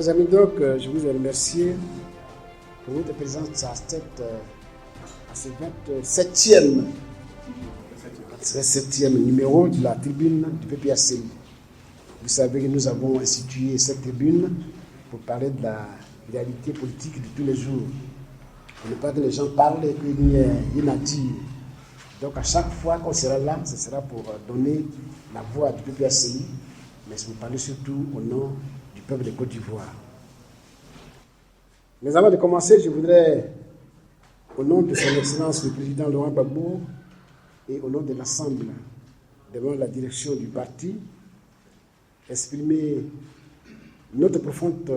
Chers amis, donc, je vous remercie pour votre présence à ce 27e numéro de la tribune du PPACI. Vous savez que nous avons institué cette tribune pour parler de la réalité politique de tous les jours. Pour ne pas que les gens parlent et qu'il n'y ait rien à dire. Donc à chaque fois qu'on sera là, ce sera pour donner la voix du PPACI, mais vous parlez surtout au nom du peuple de Côte d'Ivoire. Mais avant de commencer, je voudrais, au nom de son Excellence le Président Laurent Gbagbo et au nom de l'ensemble des membres de la direction du parti, exprimer notre profonde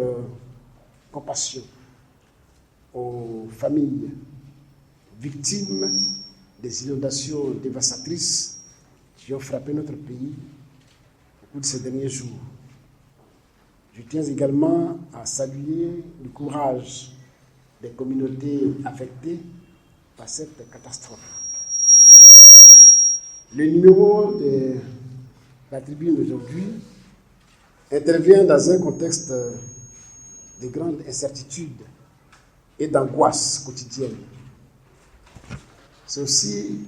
compassion aux familles victimes des inondations dévastatrices qui ont frappé notre pays au cours de ces derniers jours. Je tiens également à saluer le courage des communautés affectées par cette catastrophe. Le numéro de la tribune d'aujourd'hui intervient dans un contexte de grande incertitude et d'angoisse quotidienne. C'est aussi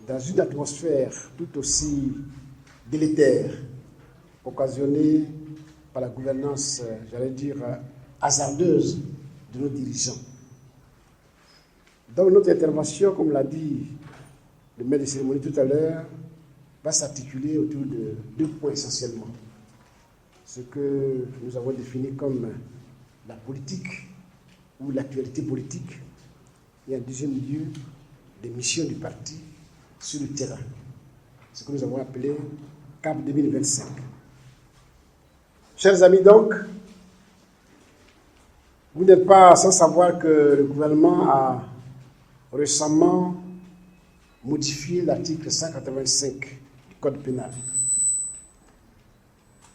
dans une atmosphère tout aussi délétère, occasionnée par la gouvernance, hasardeuse de nos dirigeants. Donc notre intervention, comme l'a dit le maître de cérémonie tout à l'heure, va s'articuler autour de deux points essentiellement. Ce que nous avons défini comme la politique ou l'actualité politique, et en deuxième lieu, des missions du parti sur le terrain. Ce que nous avons appelé CAP 2025. Chers amis, donc, vous n'êtes pas sans savoir que le gouvernement a récemment modifié l'article 185 du Code pénal.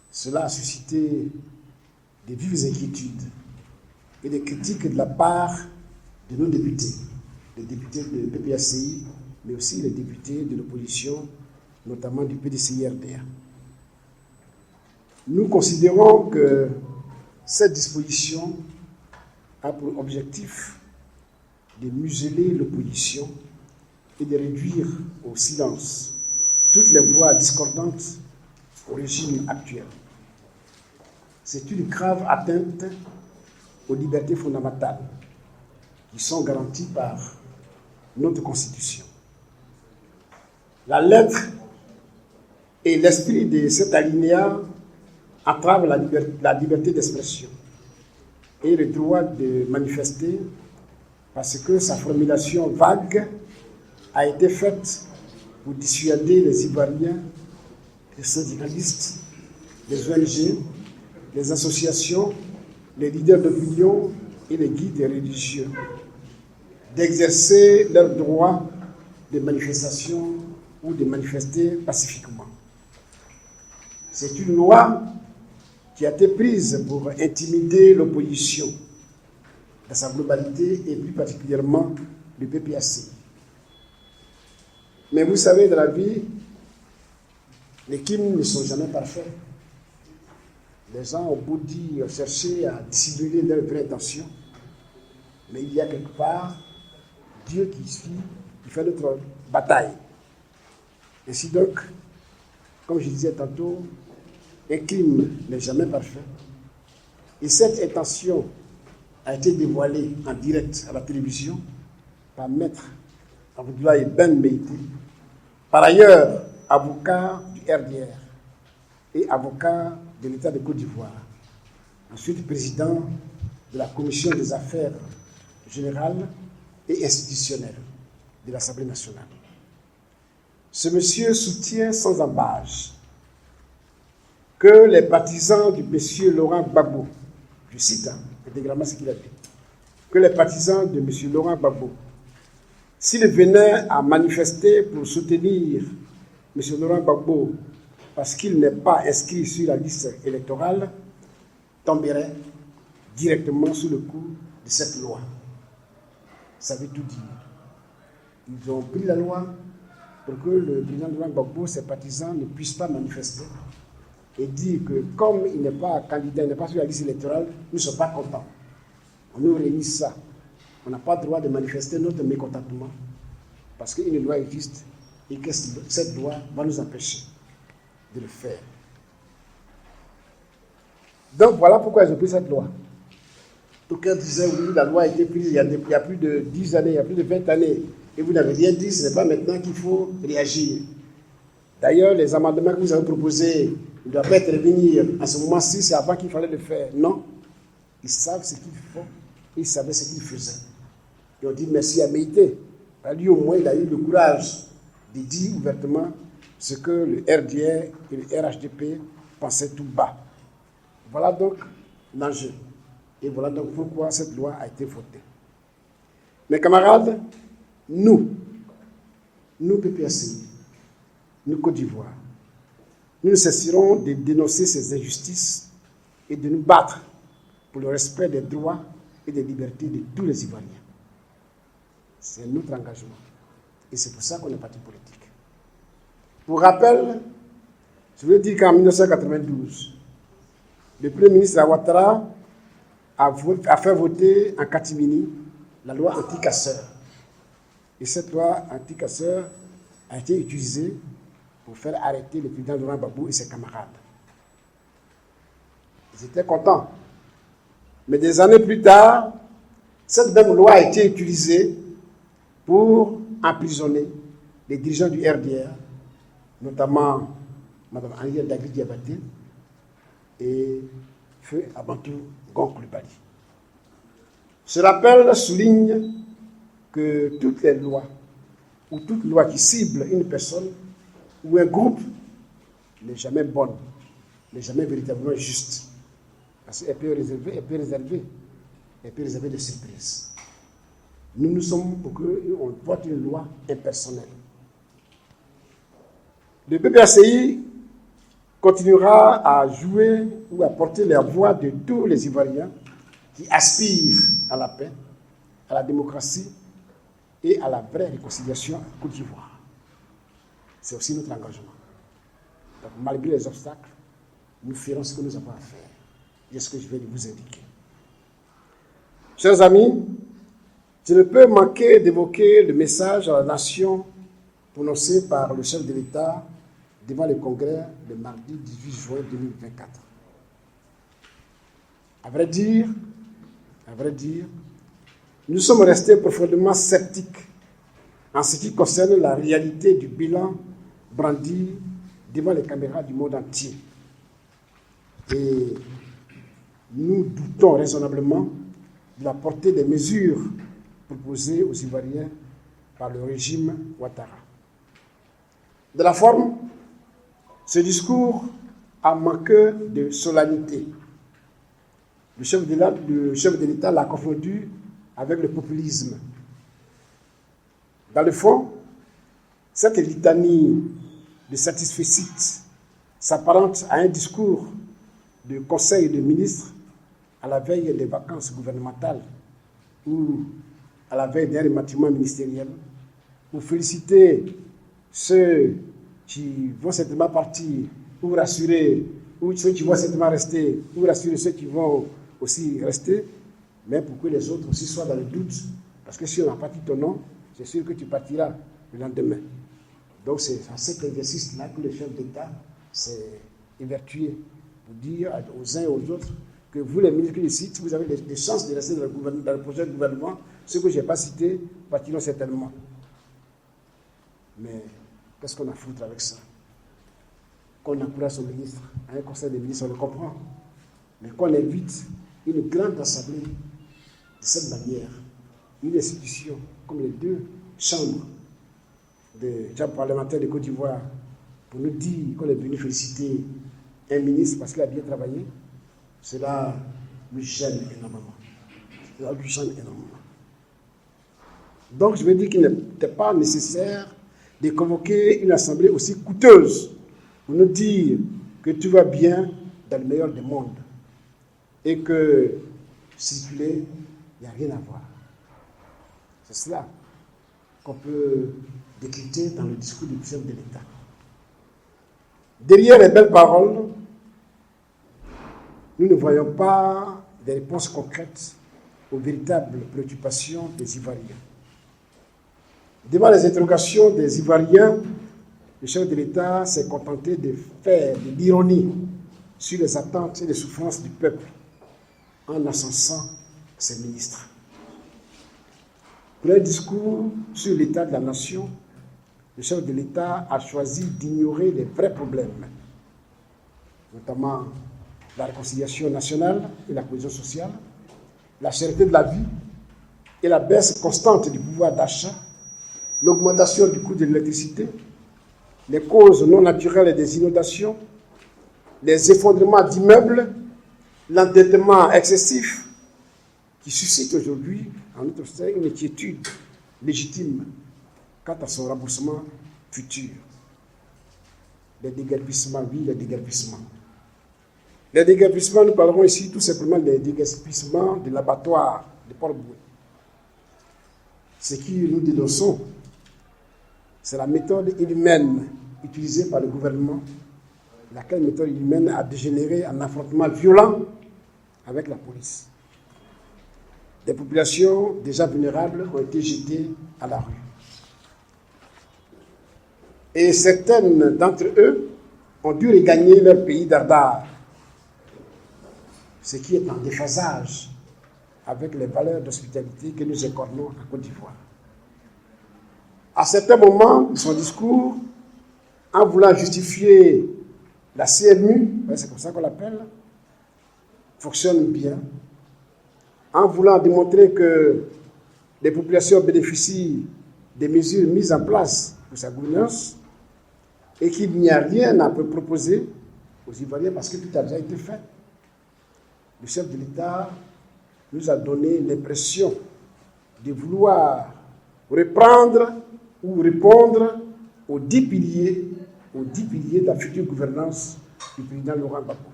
Cela a suscité de vives inquiétudes et des critiques de la part de nos députés, les députés de PPACI, mais aussi les députés de l'opposition, notamment du PDCI-RDA. Nous considérons que cette disposition a pour objectif de museler l'opposition et de réduire au silence toutes les voix discordantes au régime actuel. C'est une grave atteinte aux libertés fondamentales qui sont garanties par notre Constitution. La lettre et l'esprit de cet alinéa entravent la liberté d'expression et le droit de manifester parce que sa formulation vague a été faite pour dissuader les Ivoiriens, les syndicalistes, les ONG, les associations, les leaders d'opinion et les guides religieux d'exercer leur droit de manifestation ou de manifester pacifiquement. C'est une loi qui a été prise pour intimider l'opposition dans sa globalité et plus particulièrement le PPACI. Mais vous savez, dans la vie, les crimes ne sont jamais parfaits. Les gens ont beau dire, chercher à dissimuler leurs vraies intentions, mais il y a quelque part Dieu qui fait notre bataille. Ainsi donc, comme je disais tantôt, un crime n'est jamais parfait. Et cette intention a été dévoilée en direct à la télévision par Maître Abdoulaye Ben Meïté, par ailleurs avocat du RDR et avocat de l'État de Côte d'Ivoire, ensuite président de la Commission des affaires générales et institutionnelles de l'Assemblée nationale. Ce monsieur soutient sans embâche que les partisans du monsieur Laurent Gbagbo, je cite intégralement ce qu'il a dit, que les partisans de monsieur Laurent Gbagbo, s'ils venaient à manifester pour soutenir monsieur Laurent Gbagbo parce qu'il n'est pas inscrit sur la liste électorale, tomberaient directement sous le coup de cette loi. Ça veut tout dire. Ils ont pris la loi pour que le président Laurent Gbagbo, ses partisans, ne puissent pas manifester et dire que comme il n'est pas candidat, il n'est pas sur la liste électorale, nous ne sommes pas contents. On nous réunit ça. On n'a pas le droit de manifester notre mécontentement parce qu'une loi existe et que cette loi va nous empêcher de le faire. Donc voilà pourquoi ils ont pris cette loi. D'aucuns disaient oui, la loi a été prise il y a plus de 10 années, il y a plus de 20 années, et vous n'avez rien dit, ce n'est pas maintenant qu'il faut réagir. D'ailleurs, les amendements que vous avez proposés ne doivent pas intervenir à ce moment-ci, c'est avant qu'il fallait le faire. Non, ils savent ce qu'ils font, ils savaient ce qu'ils faisaient. Ils ont dit merci à Méïté. Lui, au moins, il a eu le courage de dire ouvertement ce que le RDR et le RHDP pensaient tout bas. Voilà donc l'enjeu. Et voilà donc pourquoi cette loi a été votée. Mes camarades, nous PPACI, nous Côte d'Ivoire, nous ne cesserons de dénoncer ces injustices et de nous battre pour le respect des droits et des libertés de tous les Ivoiriens. C'est notre engagement. Et c'est pour ça qu'on est parti politique. Pour rappel, je veux dire qu'en 1992, le Premier ministre Ouattara a fait voter en catimini la loi anti-casseurs. Et cette loi anti-casseurs a été utilisée pour faire arrêter le président Laurent Gbagbo et ses camarades. Ils étaient contents. Mais des années plus tard, cette même loi a été utilisée pour emprisonner les dirigeants du RDR, notamment Mme Henriette Dagui-Diabaté et Feu Abantou Gon Coulibaly. Ce rappel souligne que toutes les lois ou toute loi qui cible une personne ou un groupe n'est jamais bonne, n'est jamais véritablement juste. Parce qu'elle peut réserver des surprises. Nous sommes pour qu'on vote une loi impersonnelle. Le PPACI continuera à jouer ou à porter la voix de tous les Ivoiriens qui aspirent à la paix, à la démocratie et à la vraie réconciliation en Côte d'Ivoire. C'est aussi notre engagement. Donc, malgré les obstacles, nous ferons ce que nous avons à faire. Et ce que je vais vous indiquer. Chers amis, je ne peux manquer d'évoquer le message à la nation prononcé par le chef de l'État devant le Congrès le mardi 18 juin 2024. À vrai dire, nous sommes restés profondément sceptiques en ce qui concerne la réalité du bilan brandi devant les caméras du monde entier. Et nous doutons raisonnablement de la portée des mesures proposées aux Ivoiriens par le régime Ouattara. De la forme, ce discours a manqué de solennité. Le chef de l'État l'a confondu avec le populisme. Dans le fond, cette litanie de satisfecit s'apparente à un discours de conseil de ministres à la veille des vacances gouvernementales ou à la veille d'un remaniement ministériel pour féliciter ceux qui vont certainement partir ou rassurer, ou ceux qui vont certainement rester, ou rassurer ceux qui vont aussi rester, mais pour que les autres aussi soient dans le doute. Parce que si on n'a pas dit ton nom, c'est sûr que tu partiras le lendemain. Donc c'est à cet exercice-là que le chef d'État s'est évertué pour dire aux uns et aux autres que vous, les ministres ici, si vous avez des chances de rester dans le projet de gouvernement, ceux que je n'ai pas cités partiront certainement. Mais qu'est-ce qu'on a à foutre avec ça? Qu'on encourage son ministre à un conseil des ministres, on le comprend. Mais qu'on invite une grande assemblée de cette manière, une institution comme les deux chambres des chambres parlementaires de Côte d'Ivoire, pour nous dire qu'on est venu féliciter un ministre parce qu'il a bien travaillé, cela nous gêne énormément. Donc je veux dire qu'il n'était pas nécessaire de convoquer une assemblée aussi coûteuse pour nous dire que tout va bien dans le meilleur des mondes et que circuler, il n'y a rien à voir. C'est cela qu'on peut décrypter dans le discours du chef de l'État. Derrière les belles paroles, nous ne voyons pas des réponses concrètes aux véritables préoccupations des Ivoiriens. Devant les interrogations des Ivoiriens, le chef de l'État s'est contenté de faire de l'ironie sur les attentes et les souffrances du peuple en encensant ses ministres. Pour un discours sur l'état de la nation, le chef de l'État a choisi d'ignorer les vrais problèmes, notamment la réconciliation nationale et la cohésion sociale, la cherté de la vie et la baisse constante du pouvoir d'achat, l'augmentation du coût de l'électricité, les causes non naturelles des inondations, les effondrements d'immeubles, l'endettement excessif qui suscite aujourd'hui en notre sein une inquiétude légitime quant à son remboursement futur. Les déguerpissements, oui, les déguerpissements. Les déguerpissements, nous parlerons ici tout simplement des déguerpissements de l'abattoir de Port-Boué. Ce qui nous dénonçons, c'est la méthode inhumaine utilisée par le gouvernement, laquelle méthode inhumaine a dégénéré en affrontement violent avec la police. Des populations déjà vulnérables ont été jetées à la rue. Et certaines d'entre eux ont dû regagner leur pays d'Ardar, ce qui est en déphasage avec les valeurs d'hospitalité que nous incarnons en Côte d'Ivoire. À certains moments de son discours, en voulant justifier la CMU, c'est comme ça qu'on l'appelle, fonctionne bien, en voulant démontrer que les populations bénéficient des mesures mises en place pour sa gouvernance et qu'il n'y a rien à proposer aux Ivoiriens parce que tout a déjà été fait. Le chef de l'État nous a donné l'impression de vouloir reprendre ou répondre aux 10 piliers de la future gouvernance du président Laurent Gbagbo.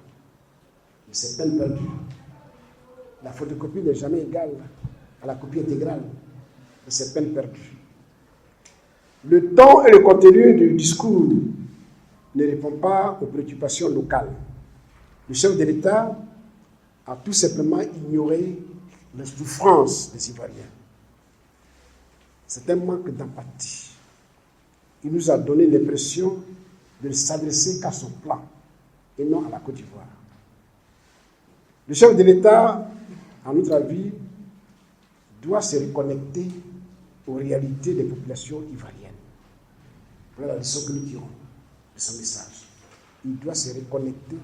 Mais c'est peine perdue. La photocopie n'est jamais égale à la copie intégrale. Mais c'est peine perdue. Le ton et le contenu du discours ne répondent pas aux préoccupations locales. Le chef de l'État a tout simplement ignoré les souffrances des Ivoiriens. C'est un manque d'empathie. Il nous a donné l'impression de ne s'adresser qu'à son plan et non à la Côte d'Ivoire. Le chef de l'État, à notre avis, doit se reconnecter aux réalités des populations ivoiriennes. Voilà la leçon que nous tirons de son message. Il doit se reconnecter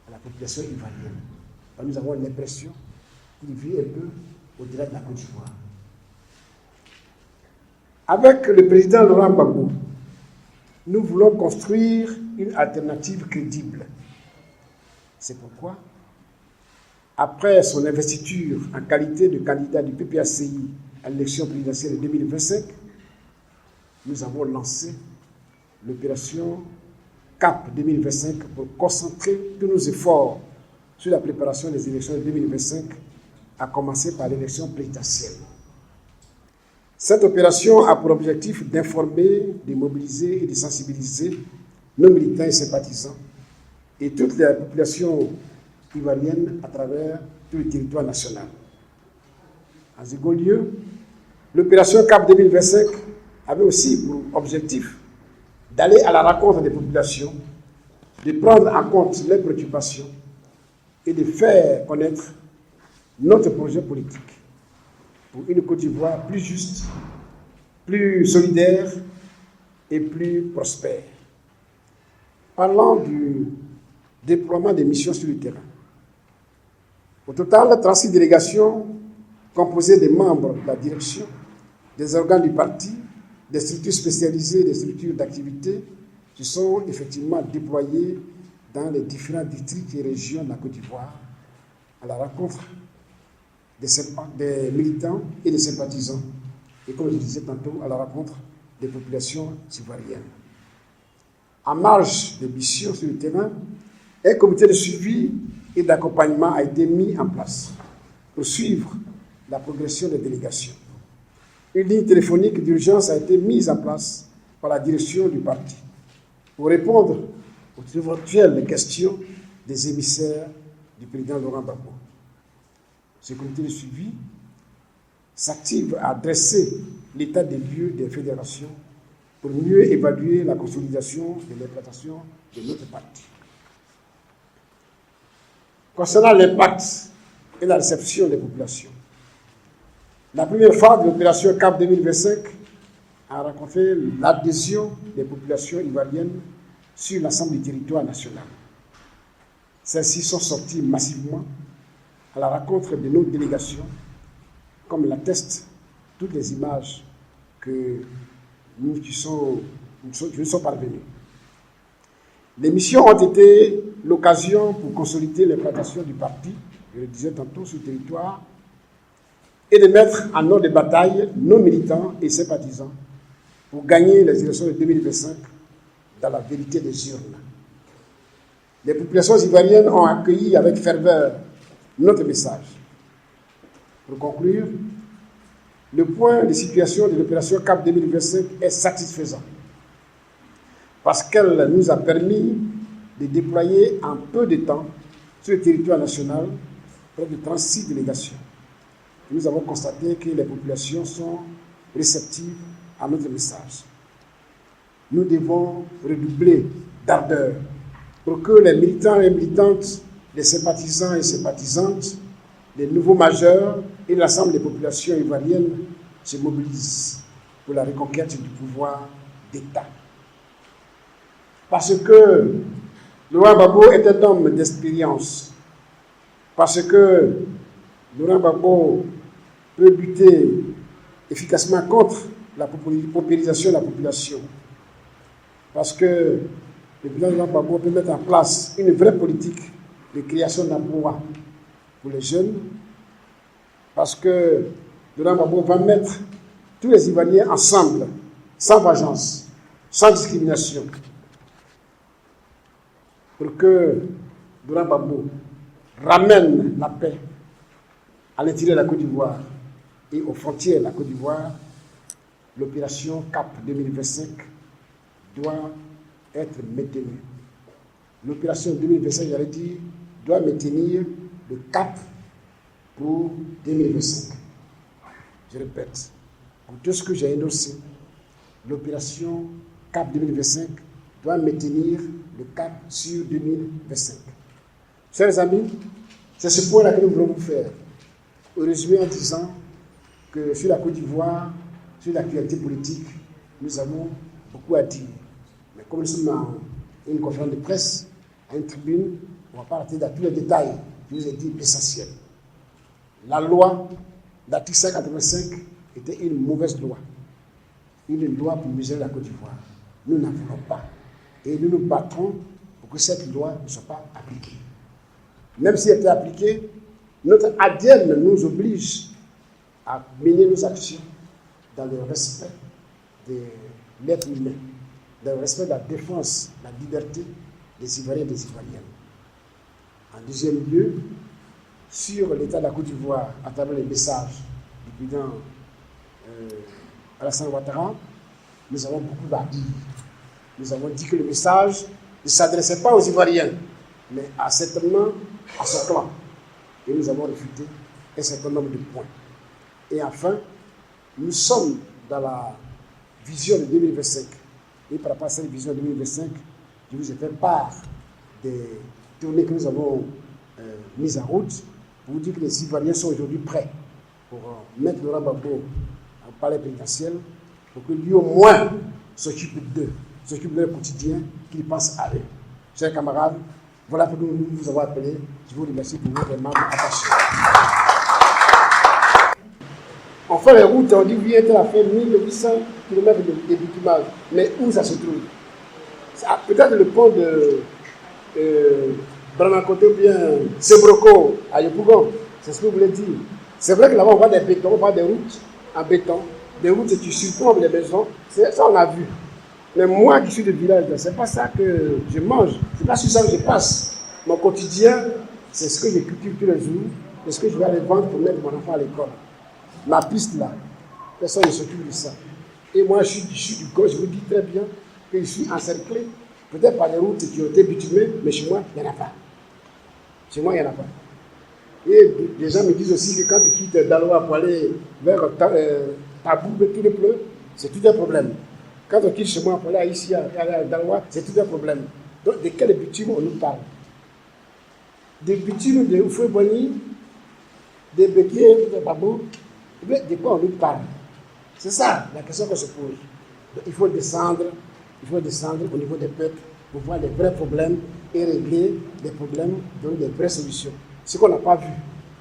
à la population ivoirienne. Nous avons l'impression qu'il vit un peu au-delà de la Côte d'Ivoire. Avec le président Laurent Gbagbo, nous voulons construire une alternative crédible. C'est pourquoi, après son investiture en qualité de candidat du PPACI à l'élection présidentielle de 2025, nous avons lancé l'opération CAP 2025 pour concentrer tous nos efforts sur la préparation des élections de 2025, à commencer par l'élection présidentielle. Cette opération a pour objectif d'informer, de mobiliser et de sensibiliser nos militants et sympathisants et toutes les populations ivoiriennes à travers tout le territoire national. En second lieu, l'opération CAP 2025 avait aussi pour objectif d'aller à la rencontre des populations, de prendre en compte leurs préoccupations et de faire connaître notre projet politique pour une Côte d'Ivoire plus juste, plus solidaire et plus prospère. Parlant du déploiement des missions sur le terrain. Au total, 36 délégations composées des membres de la direction, des organes du parti, des structures spécialisées, des structures d'activité se sont effectivement déployées dans les différents districts et régions de la Côte d'Ivoire à la rencontre des militants et des sympathisants et, comme je disais tantôt, à la rencontre des populations ivoiriennes. En marge des missions sur le terrain, un comité de suivi et d'accompagnement a été mis en place pour suivre la progression des délégations. Une ligne téléphonique d'urgence a été mise en place par la direction du parti pour répondre aux éventuelles questions des émissaires du président Laurent Gbagbo. Ce comité de suivi s'active à dresser l'état des lieux des fédérations pour mieux évaluer la consolidation de l'implantation de notre parti. Concernant l'impact et la réception des populations, la première phase de l'opération CAP 2025 a rencontré l'adhésion des populations ivoiriennes sur l'ensemble du territoire national. Celles-ci sont sorties massivement à la rencontre de nos délégations, comme l'attestent toutes les images que nous sommes parvenus. Les missions ont été l'occasion pour consolider l'implantation du parti, je le disais tantôt, sur le territoire, et de mettre en ordre de bataille nos militants et sympathisants pour gagner les élections de 2025 dans la vérité des urnes. Les populations ivoiriennes ont accueilli avec ferveur notre message. Pour conclure, le point de situation de l'opération CAP 2025 est satisfaisant parce qu'elle nous a permis de déployer en peu de temps sur le territoire national près de 36 délégations. Nous avons constaté que les populations sont réceptives à notre message. Nous devons redoubler d'ardeur pour que les militants et militantes, les sympathisants et sympathisantes, les nouveaux majeurs et l'ensemble des populations ivoiriennes se mobilisent pour la reconquête du pouvoir d'État. Parce que Laurent Gbagbo est un homme d'expérience, parce que Laurent Gbagbo peut lutter efficacement contre la paupérisation de la population, parce que le président Laurent Gbagbo peut mettre en place une vraie politique de création d'emplois pour les jeunes, parce que Laurent Gbagbo va mettre tous les Ivoiriens ensemble, sans vengeance, sans discrimination, pour que Laurent Gbagbo ramène la paix à l'intérieur de la Côte d'Ivoire et aux frontières de la Côte d'Ivoire. L'opération CAP 2025 doit être maintenue. L'opération 2025, j'allais dire, doit maintenir le cap pour 2025. Je répète, pour tout ce que j'ai énoncé, l'opération CAP 2025 doit maintenir le cap sur 2025. Chers amis, c'est ce point-là que nous voulons vous faire. Au résumé en disant que sur la Côte d'Ivoire, sur l'actualité politique, nous avons beaucoup à dire. Mais comme nous sommes dans une conférence de presse, à une tribune, on ne va pas rentrer dans tous les détails. Je vous ai dit l'essentiel. La loi d'article 185 était une mauvaise loi. Une loi pour museler la Côte d'Ivoire. Nous n'en voulons pas. Et nous nous battrons pour que cette loi ne soit pas appliquée. Même si elle était appliquée, notre ADN nous oblige à mener nos actions dans le respect de l'être humain, dans le respect de la défense, de la liberté des Ivoiriens et des Ivoiriennes. En deuxième lieu, sur l'état de la Côte d'Ivoire, à travers les messages du président Alassane Ouattara, nous avons beaucoup à dire. Nous avons dit que le message ne s'adressait pas aux Ivoiriens, mais certainement à son clan. Et nous avons réfuté un certain nombre de points. Et enfin, nous sommes dans la vision de 2025. Et par rapport à cette vision de 2025, je vous ai fait part des tournées que nous avons mises en route pour vous dire que les Ivoiriens sont aujourd'hui prêts pour mettre Laurent Gbagbo au palais pénitentiaire pour que lui au moins s'occupe d'eux, s'occupe de leur quotidien, qu'il pense à eux. Chers camarades, voilà pour nous vous avons appelé. Je vous remercie pour votre aimable attention. On fait les routes, on dit oui, elle a fait 1800 km de bitumage. Mais où ça se trouve? Peut-être le pont de Branakoto ou bien Sebroko à Yopougon. C'est ce que vous voulez dire. C'est vrai que là-bas, on voit des bétons, on voit des routes en béton. Des routes que tu surplombes les maisons. Ça, on a vu. Mais moi qui suis de village, c'est pas ça que je mange. C'est pas sur ça que je passe. Mon quotidien, c'est ce que je cultive tous les jours. C'est ce que je vais aller vendre pour mettre mon enfant à l'école. Ma piste là, personne ne s'occupe de ça. Et moi, je suis du gauche, je vous dis très bien que je suis encerclé, peut-être par des routes qui ont été bitumées, mais chez moi, il n'y en a pas. Chez moi, il n'y en a pas. Et les gens me disent aussi que quand tu quittes Daloa pour aller vers Tabou, tout le bleu, c'est tout un problème. Quand on quitte chez moi pour aller ici, à Daloa, c'est tout un problème. Donc, de quel bitume on nous parle? Des bitumes de Oufoué-Boni, des béquiers, de Babou, de quoi on nous parle? C'est ça la question qu'on se pose. Donc, il faut descendre au niveau des peuples pour voir les vrais problèmes et régler les problèmes, donner des vraies solutions. Ce qu'on n'a pas vu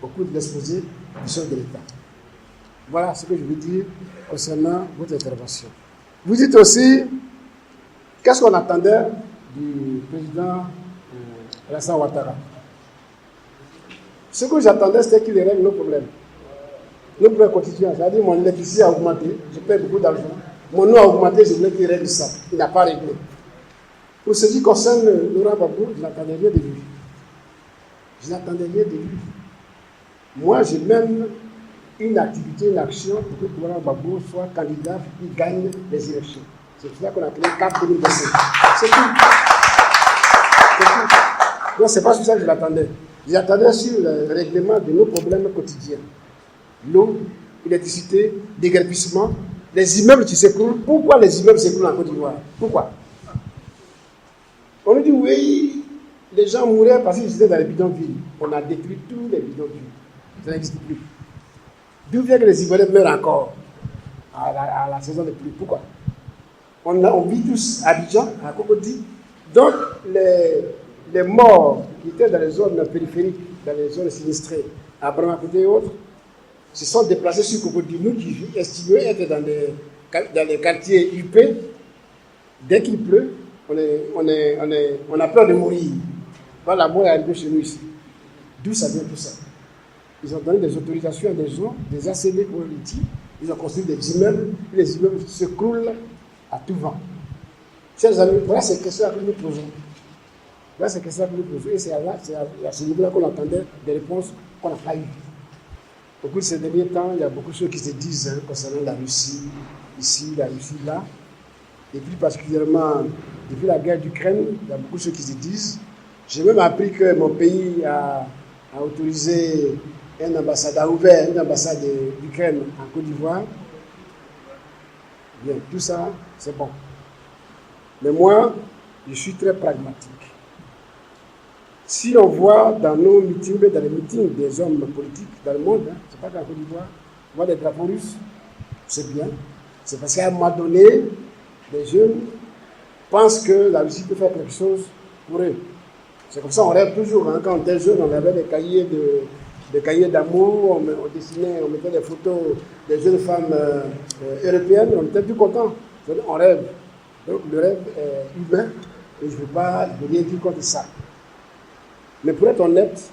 au cours de l'exposé du chef de l'État. Voilà ce que je veux dire concernant votre intervention. Vous dites aussi, qu'est-ce qu'on attendait du président Alassane Ouattara? Ce que j'attendais, c'était qu'il règle nos problèmes. Nos problèmes quotidiens. C'est-à-dire, mon électricité a augmenté, je paie beaucoup d'argent. Mon eau a augmenté, je voulais qu'il règle ça. Il n'a pas réglé. Pour ce qui concerne Laurent Gbagbo, je n'attendais rien de lui. Je n'attendais rien de lui. Moi, j'ai même une activité, une action pour que Laurent Gbagbo soit candidat et gagne les élections. C'est pour ça qu'on a appelé 4 2025. C'est tout. C'est tout. Donc, ce n'est pas sur ça que je l'attendais. Je l'attendais sur le règlement de nos problèmes quotidiens. L'eau, l'électricité, déguerpissement, les immeubles qui s'écroulent. Pourquoi les immeubles s'écroulent en Côte d'Ivoire? Pourquoi? On nous dit oui, les gens mouraient parce qu'ils étaient dans les bidonvilles. On a détruit tous les bidonvilles. Ça n'existe plus. D'où vient que les Ivoiriens meurent encore à la saison de pluie? Pourquoi? On vit tous à Abidjan, à Cocody. Donc, les morts qui étaient dans les zones périphériques, dans les zones sinistrées, à Bramakoudé et autres, se sont déplacés sur Cocody. Nous qui estimions être dans les quartiers UP, dès qu'il pleut, on a peur de mourir. Voilà, la mort est arrivée chez nous ici. D'où ça vient tout ça? Ils ont donné des autorisations à des gens, des ACD pour le tir. Ils ont construit des immeubles, et les immeubles se croulent à tout vent. Chers amis, voilà ces questions-là que nous posons. Voilà ces questions-là que nous posons. Et c'est à ce niveau-là qu'on attendait des réponses qu'on n'a pas eues. Au cours de ces derniers temps, il y a beaucoup de choses qui se disent concernant la Russie, ici, la Russie, là. Et plus particulièrement, depuis la guerre d'Ukraine, il y a beaucoup de choses qui se disent. J'ai même appris que mon pays a autorisé une ambassade, a ouvert une ambassade d'Ukraine en Côte d'Ivoire. Bien, tout ça, c'est bon. Mais moi, je suis très pragmatique. Si on voit dans nos meetings, dans les meetings des hommes politiques dans le monde, c'est pas qu'en Côte d'Ivoire, on voit des drapeaux russes, c'est bien. C'est parce qu'à un moment donné, les jeunes pensent que la Russie peut faire quelque chose pour eux. C'est comme ça, on rêve toujours. Quand on était jeune, on avait des cahiers d'amour, on dessinait, on mettait des photos des jeunes femmes européennes, on était plus contents. On rêve. Donc le rêve est humain et je ne veux rien dire contre ça. Mais pour être honnête,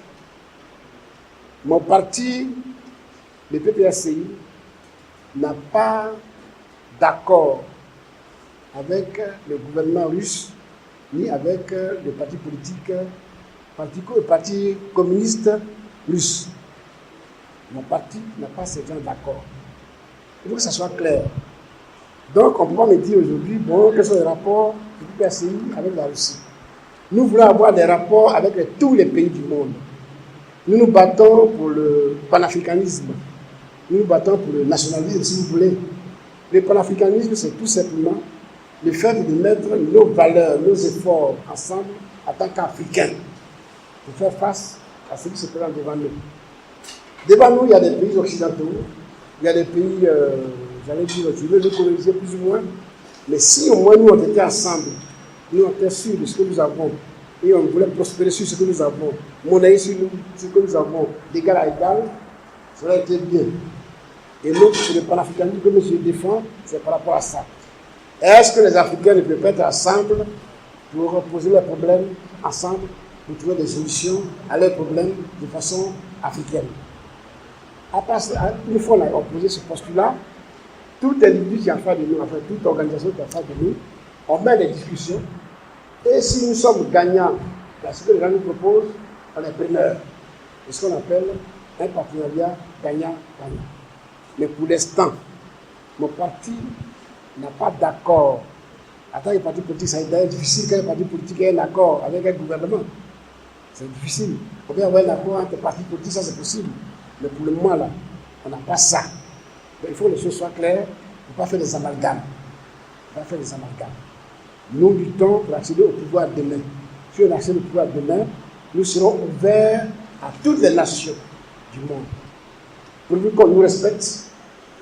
mon parti, le PPACI, n'a pas d'accord avec le gouvernement russe, ni avec le parti politique, parti communiste russe. Mon parti n'a pas ce genre d'accord. Il faut que ça soit clair. Donc, on ne peut pas me dire aujourd'hui, bon, quels sont les rapports du PPACI avec la Russie. Nous voulons avoir des rapports avec tous les pays du monde. Nous nous battons pour le panafricanisme. Nous nous battons pour le nationalisme, si vous voulez. Le panafricanisme, c'est tout simplement le fait de mettre nos valeurs, nos efforts ensemble en tant qu'Africains pour faire face à ce qui se présente devant nous. Devant nous, il y a des pays occidentaux, il y a des pays, j'allais dire, qui veulent nous coloniser plus ou moins, mais si au moins nous on était ensemble, nous on était sûrs de ce que nous avons, et on voulait prospérer sur ce que nous avons, monnaie sur ce que nous avons, d'égal à égal, ça aurait été bien. Et nous, le panafricanisme que je défends, c'est par rapport à ça. Est-ce que les Africains ne peuvent pas être ensemble pour poser leurs problèmes ensemble, pour trouver des solutions à leurs problèmes de façon africaine? Une fois qu'on a posé ce postulat, tout individu qui est en face de nous, enfin toute organisation qui est en face de nous, on met des discussions. Et si nous sommes gagnants, ce que les gens nous proposent, on est preneurs. C'est ce qu'on appelle un partenariat gagnant-gagnant. Mais pour l'instant, mon parti n'a pas d'accord. En tant que parti politique, ça est difficile qu'un parti politique ait un accord avec un gouvernement. C'est difficile. On peut avoir un accord entre partis politiques, ça c'est possible. Mais pour le moment, là, on n'a pas ça. Donc, il faut que les choses soient claires. Il ne faut pas faire des amalgames. Nous luttons pour accéder au pouvoir demain. Si on accède au pouvoir demain, nous serons ouverts à toutes les nations du monde. Pourvu qu'on nous respecte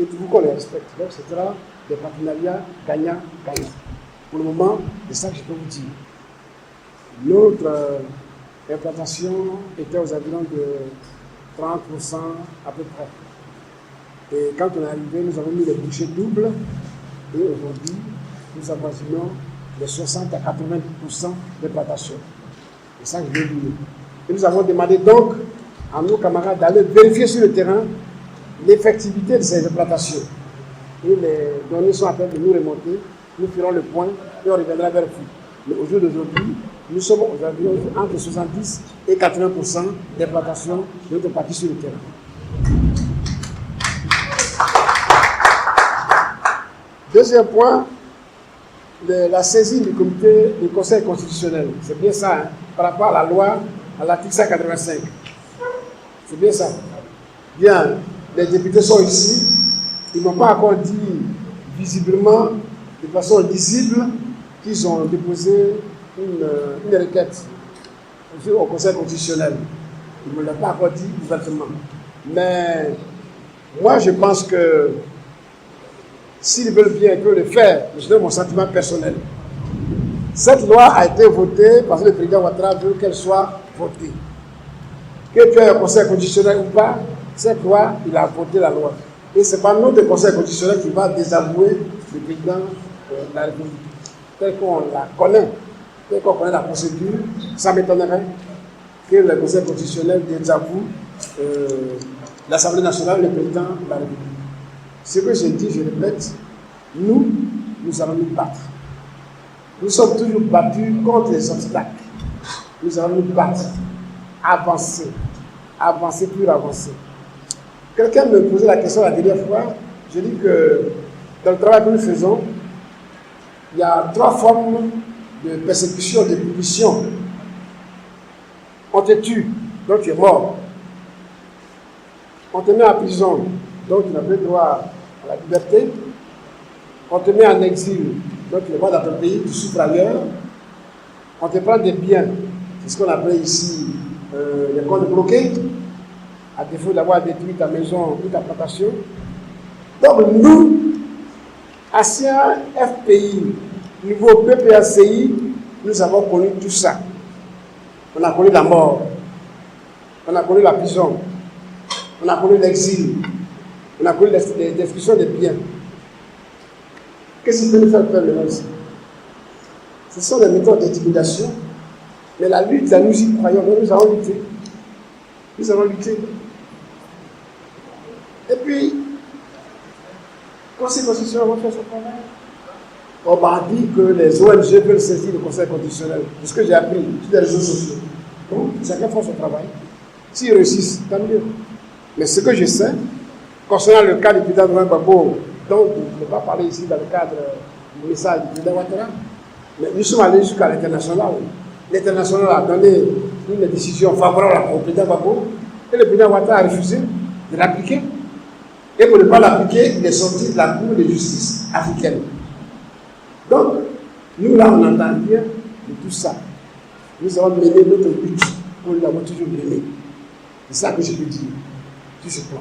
et pourvu qu'on les respecte. Donc, ce sera des partenariats gagnant-gagnant. Pour le moment, c'est ça que je peux vous dire. Notre implantation était aux environs de 30% à peu près. Et quand on est arrivé, nous avons mis les bouchées doubles. Et aujourd'hui, nous avoisinons les 60 à 80% d'implantation. C'est ça que je veux dire. Et nous avons demandé donc à nos camarades d'aller vérifier sur le terrain l'effectivité de ces implantations. Et les données sont en train de nous remonter. Nous ferons le point et on reviendra vers vous. Mais au jour d'aujourd'hui, nous sommes aujourd'hui entre 70 et 80% d'implantation de notre partie sur le terrain. Deuxième point, la saisine du comité du Conseil constitutionnel. C'est bien ça, hein, par rapport à la loi, à l'article 185. C'est bien ça. Bien, les députés sont ici. Ils n'ont pas encore dit visiblement, de façon lisible, qu'ils ont déposé une requête au Conseil constitutionnel. Ils ne l'ont pas encore dit ouvertement. Mais moi, je pense que s'ils veulent bien que le faire, je donne mon sentiment personnel. Cette loi a été votée parce que le président Ouattara veut qu'elle soit votée. Que tu aies un conseil constitutionnel ou pas, cette loi, il a voté la loi. Et ce n'est pas notre conseil constitutionnel qui va désavouer le président de la République. Tel qu'on la connaît, tel qu'on connaît la procédure, ça m'étonnerait que le conseil constitutionnel désavoue l'Assemblée nationale et le président de la République. Ce que je dis, je répète, nous allons nous battre. Nous sommes toujours battus contre les obstacles. Nous allons nous battre, avancer, plus avancer. Quelqu'un me posait la question la dernière fois. Je dis que dans le travail que nous faisons, il y a 3 formes de persécution, de punition. On te tue, donc tu es mort. On te met en prison, donc tu n'as plus droit à la liberté. On te met en exil, donc tu n'es pas dans ton pays, tu souffres ailleurs. On te prend des biens, c'est ce qu'on appelle ici les comptes bloqués, à défaut d'avoir détruit ta maison ou ta plantation. Donc nous, anciens FPI, niveau PPACI, nous avons connu tout ça. On a connu la mort, on a connu la prison, on a connu l'exil, on a connu les destructions des biens. Qu'est-ce qui peut nous faire peur maintenant ici? Ce sont des méthodes d'intimidation, mais la lutte, là, nous y croyons, nous allons lutter. Nous allons lutter. Et puis, le Conseil constitutionnel va faire son travail. On m'a dit que les ONG veulent saisir le Conseil constitutionnel. C'est ce que j'ai appris sur les réseaux sociaux. Donc, chacun fait son travail. S'ils réussissent, tant mieux. Mais ce que je sais, concernant le cas du président Gbagbo, donc je ne vais pas parler ici dans le cadre du message du président Ouattara, mais nous sommes allés jusqu'à l'international. L'international a donné une décision favorable au président Gbagbo et le président Ouattara a refusé de l'appliquer. Et pour ne pas l'appliquer, il est sorti de la Cour de justice africaine. Donc, nous là, on entend bien de tout ça. Nous avons mené notre but, on l'avons toujours mené. C'est ça que je peux dire, sur ce plan.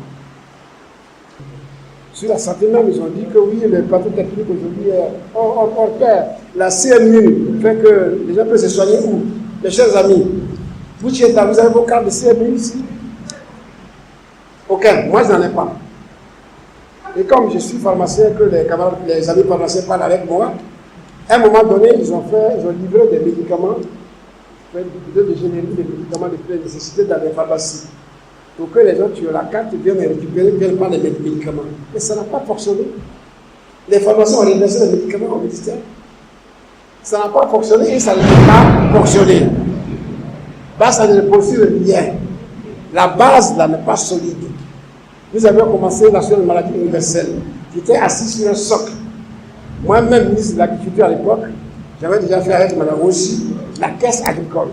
Sur la santé même, ils ont dit que oui, le plateau technique aujourd'hui est hors pair. La CMU fait que les gens peuvent se soigner où? Mes chers amis, vous avez vos cartes de CMU ici? Aucun, moi je n'en ai pas. Et comme je suis pharmacien, que les amis pharmaciens parlent avec moi, à un moment donné, ils ont livré des médicaments, de générique des médicaments de pleine nécessité dans les pharmacies. Pour que les gens qui ont la carte viennent récupérer, viennent prendre les médicaments. Mais ça n'a pas fonctionné. Les pharmaciens ont reversé les médicaments au ministère. Ça n'a pas fonctionné et ça ne peut pas fonctionner. Ça ne repose sur rien. La base là n'est pas solide. Nous avions commencé l'assurance maladie universelle, qui était assis sur un socle. Moi-même, ministre de l'Agriculture à l'époque, j'avais déjà fait avec Mme Rossi la caisse agricole.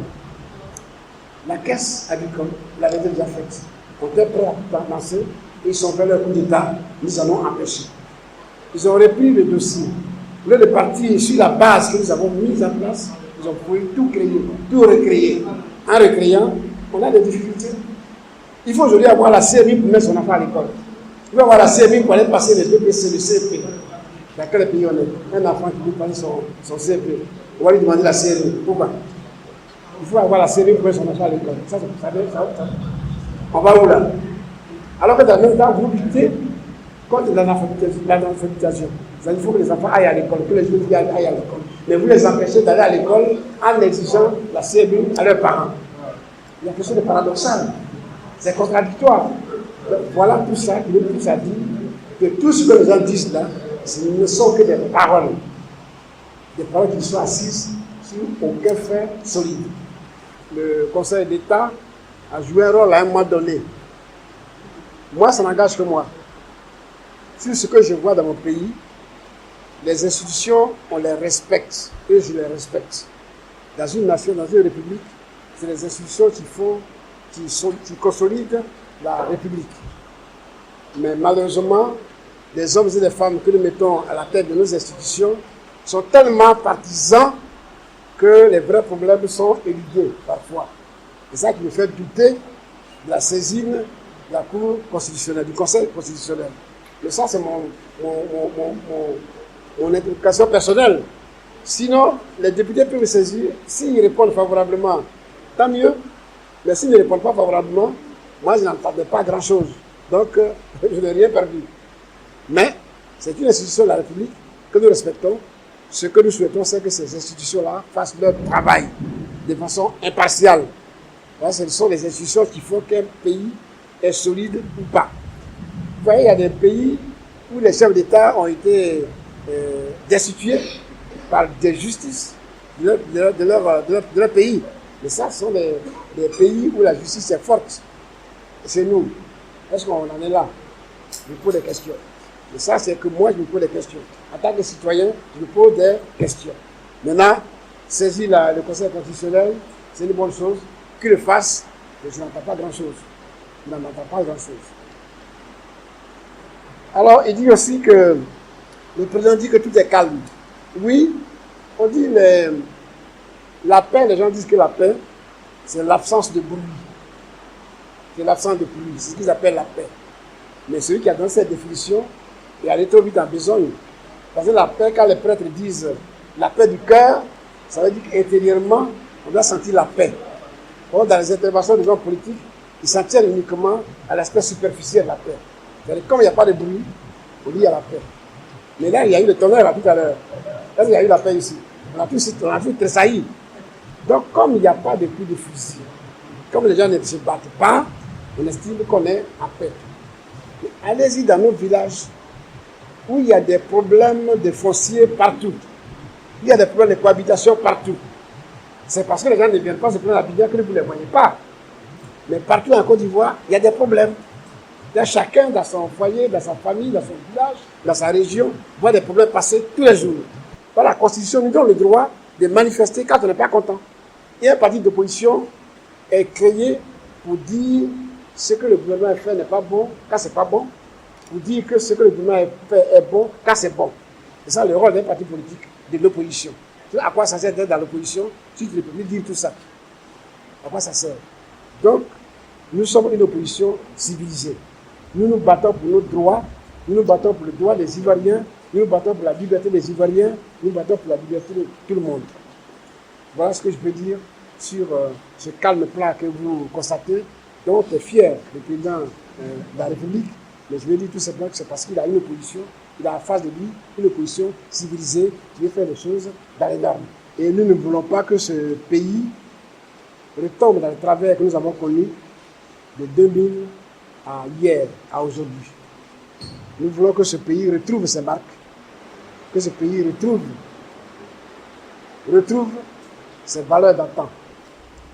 La caisse agricole l'avait déjà faite. On était prêts à lancer, ils sont fait leur coup d'État, nous allons empêcher. Ils ont repris le dossier. Au lieu de partir sur la base que nous avons mise en place, ils ont pu tout créer, tout recréer. En recréant, on a des difficultés. Il faut aujourd'hui avoir la CMI pour mettre son enfant à l'école. Il faut avoir la CMI pour aller passer les BPC, le CEP. Dans quel pays on est? Un enfant qui veut passer son CEP. On va lui demander la CMI. Pourquoi? Il faut avoir la CMI pour mettre son enfant à l'école. Ça. On va où là? Alors que dans le même temps, vous luttez contre l'analphabétisation. Il faut que les enfants aillent à l'école, que les jeunes aillent à l'école. Mais vous les empêchez d'aller à l'école en exigeant la CMU à leurs parents. Il y a quelque chose de paradoxal. C'est contradictoire. Donc, voilà tout ça qui nous pousse à dire que tout ce que les gens disent là, ce ne sont que des paroles. Des paroles qui sont assises sur aucun fait solide. Le Conseil d'État a joué un rôle à un moment donné. Moi, ça n'engage que moi. Sur ce que je vois dans mon pays, les institutions, on les respecte. Et je les respecte. Dans une nation, dans une république, c'est les institutions qui consolident la république. Mais malheureusement, les hommes et les femmes que nous mettons à la tête de nos institutions sont tellement partisans que les vrais problèmes sont éludés parfois. C'est ça qui me fait douter de la saisine de la Cour constitutionnelle, du Conseil constitutionnel. Mais ça, c'est mon implication personnelle. Sinon, les députés peuvent me saisir. S'ils répondent favorablement, tant mieux. Mais s'ils ne répondent pas favorablement, moi, je n'entendais pas grand-chose. Donc, je n'ai rien perdu. Mais c'est une institution de la République que nous respectons. Ce que nous souhaitons, c'est que ces institutions-là fassent leur travail de façon impartiale. Voilà, ce sont les institutions qui font qu'un pays est solide ou pas. Vous voyez, il y a des pays où les chefs d'État ont été destitués par des justices de leur pays. Mais ça, ce sont des pays où la justice est forte. C'est nous. Est-ce qu'on en est là? Je me pose des questions. Et ça, c'est que moi, je me pose des questions. En tant que citoyen, je me pose des questions. Maintenant, saisir le Conseil constitutionnel, c'est une bonne chose. Qu'il le fasse, mais je n'entends pas grand-chose. Je n'en entends pas grand-chose. Alors, il dit aussi que le président dit que tout est calme. Oui, on dit la paix, les gens disent que la paix, c'est l'absence de bruit. C'est l'absence de pluie. C'est ce qu'ils appellent la paix. Mais celui qui a donné cette définition, il a allé trop vite en besogne. Parce que la paix, quand les prêtres disent la paix du cœur, ça veut dire qu'intérieurement, on doit sentir la paix. Or, dans les interventions des hommes politiques, ils s'en tiennent uniquement à l'aspect superficiel de la paix. C'est-à-dire, comme il n'y a pas de bruit, on dit il y a la paix. Mais là, il y a eu le tonnerre tout à l'heure. Là, il y a eu la paix ici. On a tout tressailli. Donc, comme il n'y a pas de coups de fusil, comme les gens ne se battent pas, on estime qu'on est en paix. Allez-y dans nos villages où il y a des problèmes de foncier partout. Il y a des problèmes de cohabitation partout. C'est parce que les gens ne viennent pas se prendre à Abidjan que vous ne les voyez pas. Mais partout en Côte d'Ivoire, il y a des problèmes. Là, chacun dans son foyer, dans sa famille, dans son village, dans sa région, voit des problèmes passer tous les jours. Voilà, la Constitution nous donne le droit de manifester quand on n'est pas content. Et un parti d'opposition est créé pour dire ce que le gouvernement a fait n'est pas bon, quand c'est pas bon, pour dire que ce que le gouvernement a fait est bon, quand c'est bon. C'est ça le rôle d'un parti politique, de l'opposition. À quoi ça sert d'être dans l'opposition si tu ne peux plus dire tout ça? À quoi ça sert? Donc, nous sommes une opposition civilisée. Nous nous battons pour nos droits, nous nous battons pour le droit des Ivoiriens, nous nous battons pour la liberté des Ivoiriens, nous nous battons pour la liberté de tout le monde. Voilà ce que je peux dire sur ce calme plat que vous constatez, dont est fier le président de la République. Mais je vais dire tout simplement que c'est parce qu'il a une opposition, il a en face de lui une opposition civilisée qui veut faire les choses dans les normes. Et nous ne voulons pas que ce pays retombe dans le travers que nous avons connu de 2000 à hier, à aujourd'hui. Nous voulons que ce pays retrouve ses marques, que ce pays retrouve ses valeurs d'antan.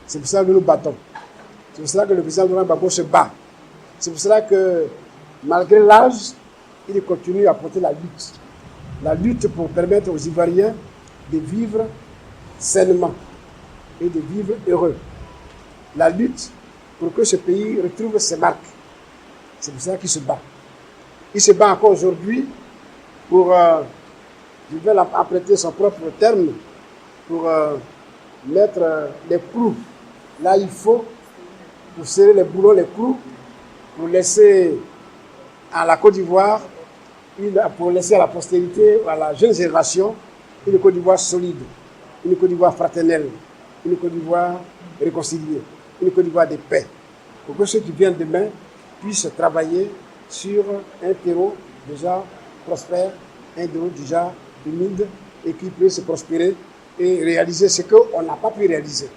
C'est pour ça que nous nous battons. C'est pour cela que le président Laurent Gbagbo se bat. C'est pour cela que, malgré l'âge, il continue à porter la lutte. La lutte pour permettre aux Ivoiriens de vivre sainement et de vivre heureux. la lutte pour que ce pays retrouve ses marques. C'est pour ça qu'il se bat. Il se bat encore aujourd'hui pour, je vais apprêter son propre terme, pour mettre les clous là il faut, pour serrer les boulons, les clous, pour laisser à la Côte d'Ivoire, pour laisser à la postérité, à la jeune génération, une Côte d'Ivoire solide, une Côte d'Ivoire fraternelle, une Côte d'Ivoire réconciliée, une Côte d'Ivoire de paix, pour que ceux qui viennent demain puissent travailler sur un terreau déjà prospère, un terreau déjà humide et qui puisse se prospérer et réaliser ce qu'on n'a pas pu réaliser.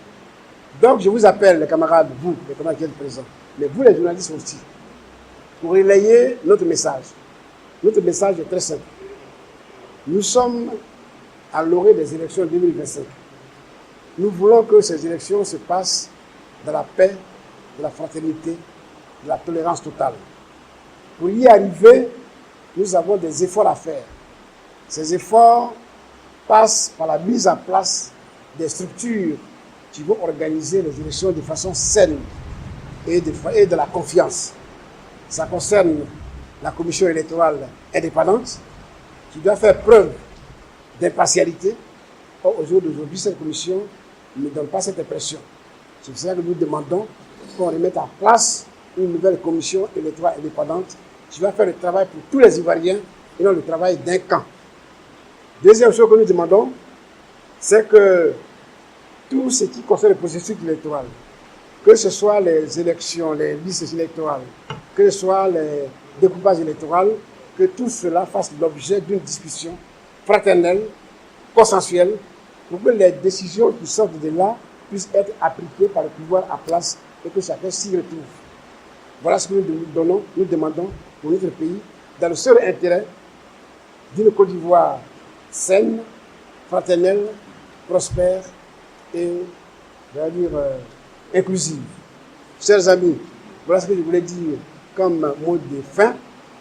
Donc je vous appelle, les camarades, vous, les camarades qui êtes présents, mais vous les journalistes aussi, pour relayer notre message. Notre message est très simple. Nous sommes à l'orée des élections 2025. Nous voulons que ces élections se passent dans la paix, de la fraternité, de la tolérance totale. Pour y arriver, nous avons des efforts à faire. Ces efforts passent par la mise en place des structures qui vont organiser les élections de façon saine et de la confiance. Ça concerne la commission électorale indépendante qui doit faire preuve d'impartialité. Or, au jour d'aujourd'hui, cette commission ne donne pas cette impression. C'est pour ça que nous demandons qu'on remette en place une nouvelle commission électorale indépendante qui va faire le travail pour tous les Ivoiriens et non le travail d'un camp. Deuxième chose que nous demandons, c'est que tout ce qui concerne le processus électoral, que ce soit les élections, les listes électorales, que ce soit les découpages électoraux, que tout cela fasse l'objet d'une discussion fraternelle, consensuelle, pour que les décisions qui sortent de là puissent être appliquées par le pouvoir à place et que chacun s'y retrouve. Voilà ce que nous demandons pour notre pays, dans le seul intérêt d'une Côte d'Ivoire saine, fraternelle, prospère et, je vais dire, inclusive. Chers amis, voilà ce que je voulais dire comme mot de fin.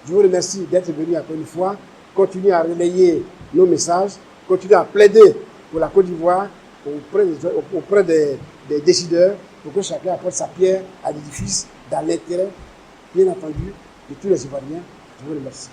Je vous remercie d'être venus encore une fois. Continuez à relayer nos messages, continuez à plaider pour la Côte d'Ivoire auprès des décideurs pour que chacun apporte sa pierre à l'édifice dans l'intérêt, bien entendu, de tous les Ivoiriens. Je vous remercie.